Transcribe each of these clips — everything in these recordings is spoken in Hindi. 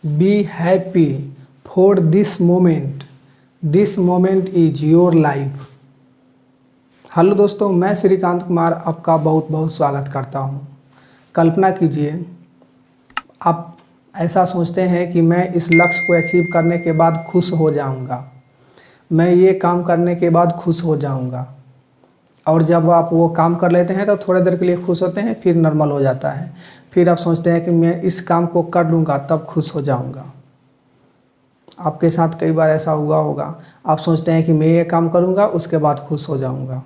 Be happy for this moment is your life. Hello दोस्तों, मैं श्रीकांत कुमार आपका बहुत बहुत स्वागत करता हूँ। कल्पना कीजिए, आप ऐसा सोचते हैं कि मैं इस लक्ष्य को अचीव करने के बाद खुश हो जाऊँगा, मैं ये काम करने के बाद खुश हो जाऊँगा। और जब आप वो काम कर लेते हैं तो थोड़ी देर के लिए खुश होते हैं, फिर नॉर्मल हो जाता है। फिर आप सोचते हैं कि मैं इस काम को कर लूँगा तब खुश हो जाऊँगा। आपके साथ कई बार ऐसा हुआ होगा, आप सोचते हैं कि मैं ये काम करूँगा उसके बाद खुश हो जाऊँगा।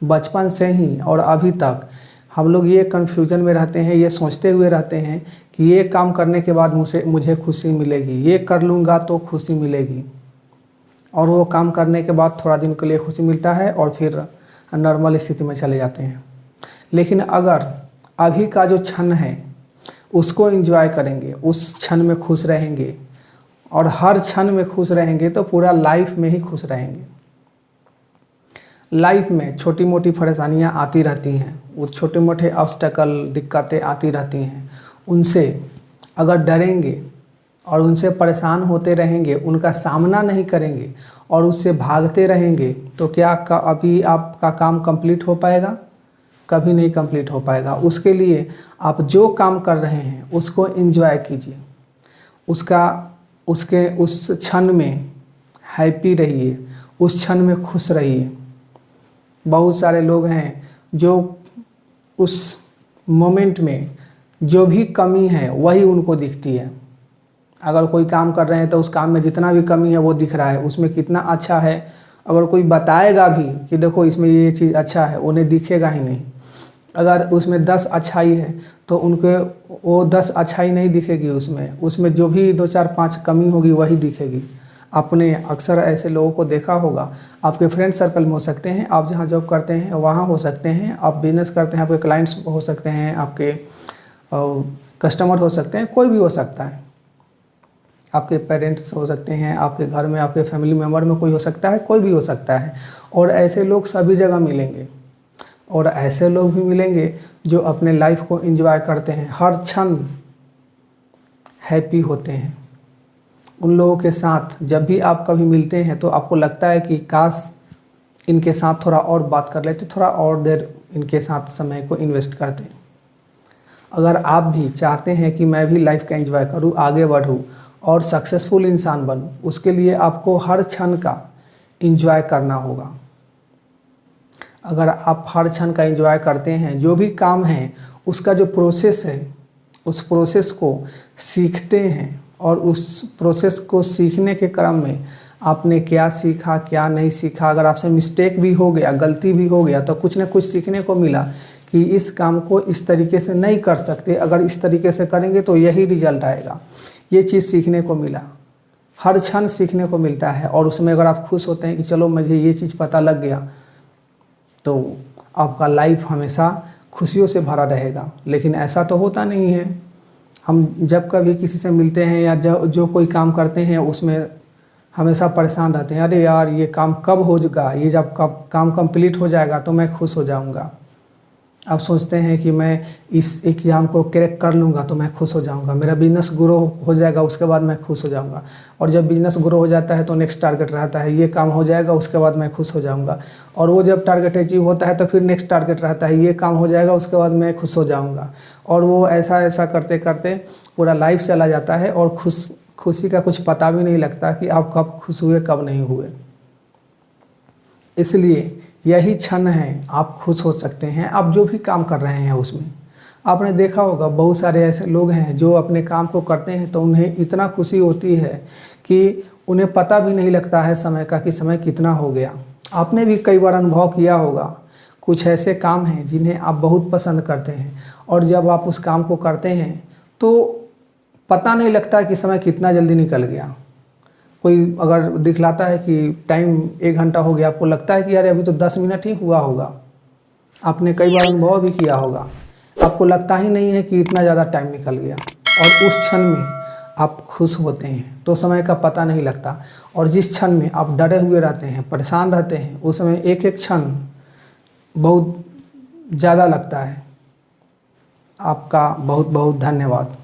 बचपन से ही और अभी तक हम लोग ये कन्फ्यूजन में रहते हैं, ये सोचते हुए रहते हैं कि ये काम करने के बाद मुझे खुशी मिलेगी, ये कर लूँगा तो खुशी मिलेगी। और वो काम करने के बाद थोड़ा दिन के लिए खुशी मिलता है और फिर नॉर्मल स्थिति में चले जाते हैं। लेकिन अगर अभी का जो क्षण है उसको एंजॉय करेंगे, उस क्षण में खुश रहेंगे और हर क्षण में खुश रहेंगे तो पूरा लाइफ में ही खुश रहेंगे। लाइफ में छोटी मोटी परेशानियां आती रहती हैं, वो छोटे मोटे ऑब्स्टेकल दिक्कतें आती रहती हैं। उनसे अगर डरेंगे और उनसे परेशान होते रहेंगे, उनका सामना नहीं करेंगे और उससे भागते रहेंगे तो क्या अभी आपका काम कंप्लीट हो पाएगा? कभी नहीं कंप्लीट हो पाएगा। उसके लिए आप जो काम कर रहे हैं उसको एंजॉय कीजिए, उस क्षण में हैप्पी रहिए, उस क्षण में खुश रहिए। बहुत सारे लोग हैं जो उस मोमेंट में जो भी कमी है वही उनको दिखती है। अगर कोई काम कर रहे हैं तो उस काम में जितना भी कमी है वो दिख रहा है, उसमें कितना अच्छा है। अगर कोई बताएगा भी कि देखो इसमें ये चीज़ अच्छा है, उन्हें दिखेगा ही नहीं। अगर उसमें 10 अच्छाई है तो उनके वो 10 अच्छाई नहीं दिखेगी, उसमें जो भी 2 4 5 कमी होगी वही दिखेगी। आपने अक्सर ऐसे लोगों को देखा होगा, आपके फ्रेंड सर्कल में हो सकते हैं, आप जहाँ जॉब करते हैं वहाँ हो सकते हैं, आप बिजनेस करते हैं, आपके क्लाइंट्स हो सकते हैं, आपके कस्टमर हो सकते हैं, कोई भी हो सकता है। आपके पेरेंट्स हो सकते हैं, आपके घर में आपके फैमिली मेम्बर में कोई हो सकता है, कोई भी हो सकता है। और ऐसे लोग सभी जगह मिलेंगे और ऐसे लोग भी मिलेंगे जो अपने लाइफ को एंजॉय करते हैं, हर क्षण हैप्पी होते हैं। उन लोगों के साथ जब भी आप कभी मिलते हैं तो आपको लगता है कि काश इनके साथ थोड़ा और बात कर लेते, थोड़ा और देर इनके साथ समय को इन्वेस्ट करते। अगर आप भी चाहते हैं कि मैं भी लाइफ का एंजॉय करूं, आगे बढ़ूं और सक्सेसफुल इंसान बनूं, उसके लिए आपको हर क्षण का एंजॉय करना होगा। अगर आप हर क्षण का एंजॉय करते हैं, जो भी काम है उसका जो प्रोसेस है उस प्रोसेस को सीखते हैं और उस प्रोसेस को सीखने के क्रम में आपने क्या सीखा क्या नहीं सीखा, अगर आपसे मिस्टेक भी हो गया, गलती भी हो गया तो कुछ ना कुछ सीखने को मिला कि इस काम को इस तरीके से नहीं कर सकते, अगर इस तरीके से करेंगे तो यही रिजल्ट आएगा। ये चीज़ सीखने को मिला, हर क्षण सीखने को मिलता है। और उसमें अगर आप खुश होते हैं कि चलो मुझे ये चीज़ पता लग गया, तो आपका लाइफ हमेशा खुशियों से भरा रहेगा। लेकिन ऐसा तो होता नहीं है। हम जब कभी किसी से मिलते हैं या जो कोई काम करते हैं उसमें हमेशा परेशान रहते हैं, अरे यार ये काम कब होगा, ये जब कब काम कंप्लीट हो जाएगा तो मैं खुश हो जाऊंगा। आप सोचते हैं कि मैं इस एग्ज़ाम को क्रैक कर लूँगा तो मैं खुश हो जाऊँगा, मेरा बिजनेस ग्रो हो जाएगा उसके बाद मैं खुश हो जाऊँगा। और जब बिजनेस ग्रो हो जाता है तो नेक्स्ट टारगेट रहता है, ये काम हो जाएगा उसके बाद मैं खुश हो जाऊँगा। और वो जब टारगेट अचीव होता है तो फिर नेक्स्ट टारगेट रहता है, ये काम हो जाएगा उसके बाद मैं खुश हो जाऊँगा। और वो ऐसा करते करते पूरा लाइफ चला जाता है और खुशी का कुछ पता भी नहीं लगता कि आप कब खुश हुए कब नहीं हुए। इसलिए यही क्षण है, आप खुश हो सकते हैं। आप जो भी काम कर रहे हैं उसमें आपने देखा होगा, बहुत सारे ऐसे लोग हैं जो अपने काम को करते हैं तो उन्हें इतना खुशी होती है कि उन्हें पता भी नहीं लगता है समय का कि समय कितना हो गया। आपने भी कई बार अनुभव किया होगा, कुछ ऐसे काम हैं जिन्हें आप बहुत पसंद करते हैं और जब आप उस काम को करते हैं तो पता नहीं लगता कि समय कितना जल्दी निकल गया। कोई अगर दिखलाता है कि टाइम 1 घंटा हो गया, आपको लगता है कि यार अभी तो 10 मिनट ही हुआ होगा। आपने कई बार अनुभव भी किया होगा, आपको लगता ही नहीं है कि इतना ज़्यादा टाइम निकल गया। और उस क्षण में आप खुश होते हैं तो समय का पता नहीं लगता। और जिस क्षण में आप डरे हुए रहते हैं, परेशान रहते हैं, उस समय एक एक क्षण बहुत ज़्यादा लगता है। आपका बहुत बहुत धन्यवाद।